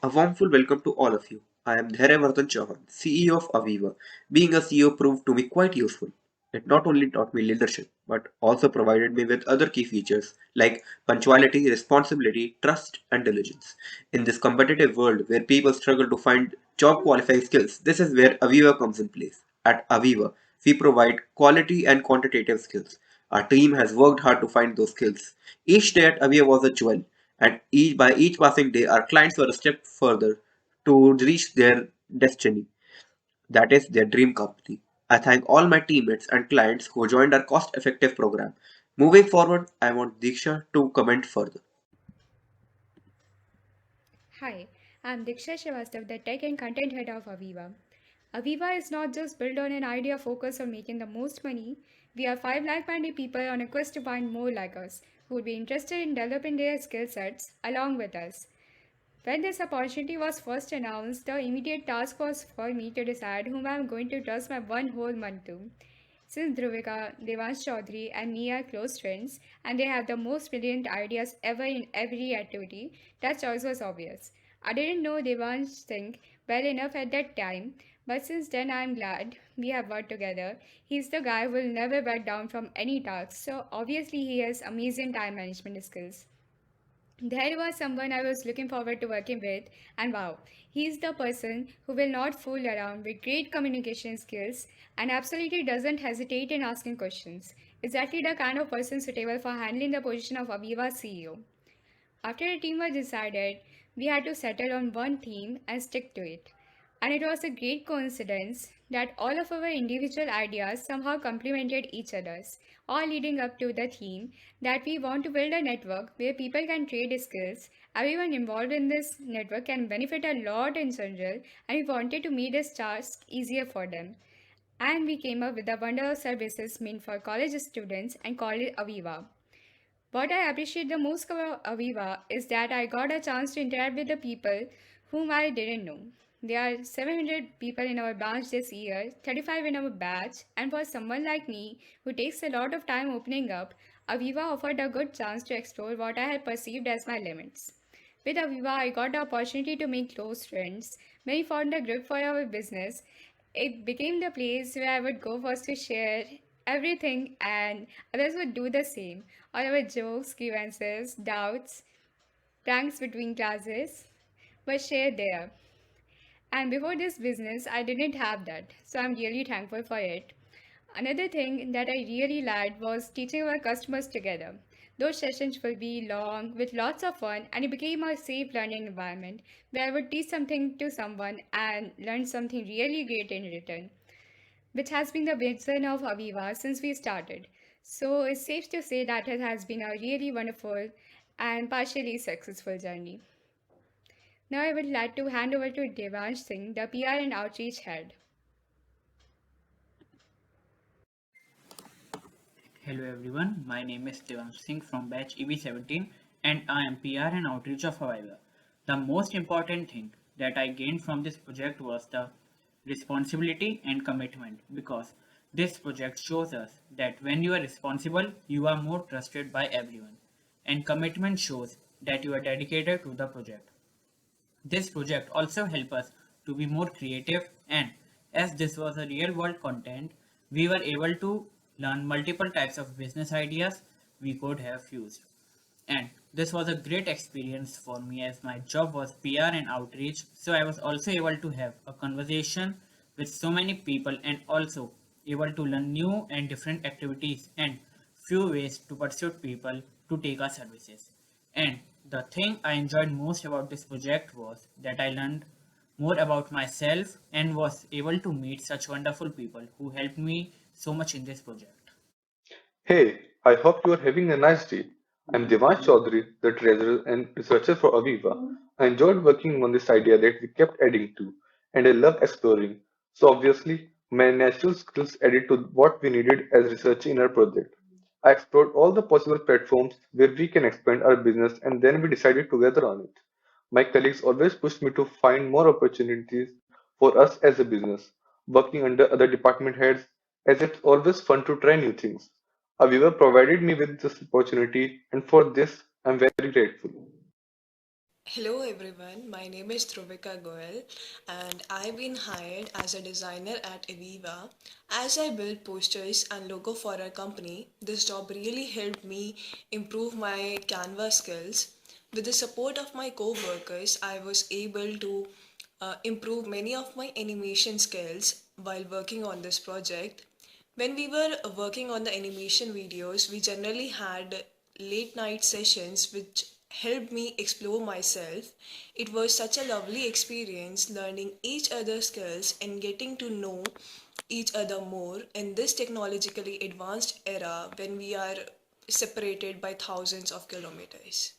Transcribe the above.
A warmful welcome to all of you. I am Dhairyavardhan Chauhan, CEO of Aviva. Being a CEO proved to be quite useful. It not only taught me leadership, but also provided me with other key features like punctuality, responsibility, trust, and diligence. In this competitive world where people struggle to find job qualifying skills, this is where Aviva comes in place. At Aviva, we provide quality and quantitative skills. Our team has worked hard to find those skills. Each day at Aviva was a jewel, and by each passing day, our clients were a step further to reach their destiny, that is, their dream company. I thank all my teammates and clients who joined our cost effective program. Moving forward, I want Diksha to comment further. Hi, I'm Diksha Srivastav, the Tech and Content Head of Aviva. Aviva is not just built on an idea focused on making the most money. We are 5 like-minded people on a quest to find more like us who would be interested in developing their skill sets along with us. When this opportunity was first announced, the immediate task was for me to decide whom I'm going to trust my one whole month to. Since Dhruvika, Devansh Chaudhary, and me are close friends, and they have the most brilliant ideas ever in every activity, that choice was obvious. I didn't know Devansh Singh well enough at that time, but since then I'm glad we have worked together. He's the guy who will never back down from any task, so obviously he has amazing time management skills. There was someone I was looking forward to working with, and wow, he's the person who will not fool around with great communication skills and absolutely doesn't hesitate in asking questions. Exactly the kind of person suitable for handling the position of Aviva CEO. After the team was decided, we had to settle on one theme and stick to it. And it was a great coincidence that all of our individual ideas somehow complemented each other's, all leading up to the theme that we want to build a network where people can trade skills. Everyone involved in this network can benefit a lot in general, and we wanted to make this task easier for them. And we came up with a bundle of services meant for college students and called it Aviva. What I appreciate the most about Aviva is that I got a chance to interact with the people whom I didn't know. There are 700 people in our branch this year, 35 in our batch, and for someone like me who takes a lot of time opening up, Aviva offered a good chance to explore what I had perceived as my limits. With Aviva, I got the opportunity to make close friends. When we formed a group for our business, it became the place where I would go first to share everything, and others would do the same. All our jokes, grievances, doubts, pranks between classes were shared there. And before this business, I didn't have that, so I'm really thankful for it. Another thing that I really liked was teaching our customers together. Those sessions will be long with lots of fun, and it became a safe learning environment where I would teach something to someone and learn something really great in return, which has been the vision of Aviva since we started. So it's safe to say that it has been a really wonderful and partially successful journey. Now I would like to hand over to Devansh Singh, the PR and Outreach Head. Hello everyone, my name is Devansh Singh from batch EB17 and I am PR and outreach of Aviva. The most important thing that I gained from this project was the responsibility and commitment because this project shows us that when you are responsible, you are more trusted by everyone and commitment shows that you are dedicated to the project. This project also helped us to be more creative and as this was a real world content, we were able to learn multiple types of business ideas we could have used. And this was a great experience for me as my job was PR and outreach, so I was also able to have a conversation with so many people and also able to learn new and different activities and few ways to persuade people to take our services. And the thing I enjoyed most about this project was that I learned more about myself and was able to meet such wonderful people who helped me so much in this project. Hey, I hope you are having a nice day. I'm Devansh Chaudhary, the treasurer and researcher for Aviva. I enjoyed working on this idea that we kept adding to, and I love exploring. So obviously, my natural skills added to what we needed as research in our project. I explored all the possible platforms where we can expand our business and then we decided together on it. My colleagues always pushed me to find more opportunities for us as a business, working under other department heads, as it's always fun to try new things. Aviva provided me with this opportunity, and for this, I'm very grateful. Hello everyone, my name is Dhruvika Goel and I've been hired as a designer at Aviva. As I build posters and logo for our company, this job really helped me improve my Canva skills. With the support of my co-workers, I was able to improve many of my animation skills while working on this project. When we were working on the animation videos, we generally had late night sessions which helped me explore myself. It was such a lovely experience learning each other's skills and getting to know each other more in this technologically advanced era when we are separated by thousands of kilometers.